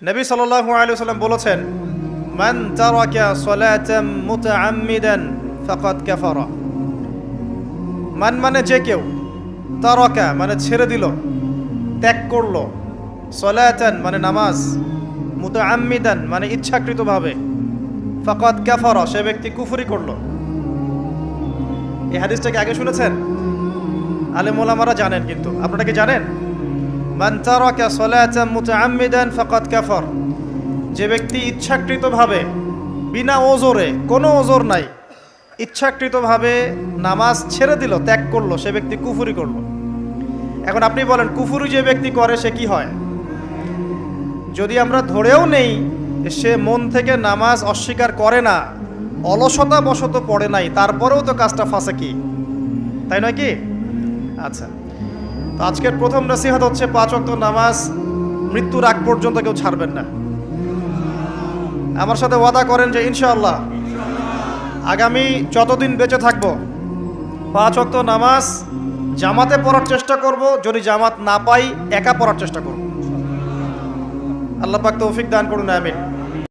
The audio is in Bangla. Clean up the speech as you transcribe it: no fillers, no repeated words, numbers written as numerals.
নবী সাল্লাল্লাহু আলাইহি ওয়াসাল্লাম বলেছেন, মান তারাকা সালাতাম মুতাআম্মিদান ফাকাদ কাফারা। মান মানে যে কেউ, তারাকা মানে ছেড়ে দিল, ত্যাগ করলো, সালাতান মানে নামাজ, মুতাআম্মিদান মানে ইচ্ছাকৃতভাবে, ফাকাদ কাফারা সে ব্যক্তি কুফরি করলো। এই হাদিসটাকে আগে শুনেছেন? আলেম ওলামারা জানেন, কিন্তু আপনারা কি জানেন? মান তারাকা সালাতাম মুতাআম্মিদান ফাকাদ কাফার, যে ব্যক্তি ইচ্ছাকৃতভাবে বিনা ওজরে, কোনো ওজর নাই, ইচ্ছাকৃতভাবে নামাজ ছেড়ে দিল, ত্যাগ করলো, সে ব্যক্তি কুফরি করলো। এখন আপনি বলেন, কুফরি যে ব্যক্তি করে সে কি হয়? যদি আমরা ধরেও নেই সে মন থেকে নামাজ অস্বীকার করে না, অলসতা বশত পড়ে নাই, তারপরেও তো কাজটা ফাঁসে, কি তাই নয় কি? আচ্ছা, তো আজকের প্রথম নসিহত হচ্ছে 5 ওয়াক্ত নামাজ মৃত্যুর আগ পর্যন্ত কেউ ছাড়বেন না। আমার সাথে ওয়াদা করেন যে ইনশাআল্লাহ আগামী যতদিন বেঁচে থাকবো 5 ওয়াক্ত নামাজ জামাতে পড়ার চেষ্টা করব, যদি জামাত না পাই একা পড়ার চেষ্টা করব। আল্লাহ পাক তৌফিক দান করুন, আমিন।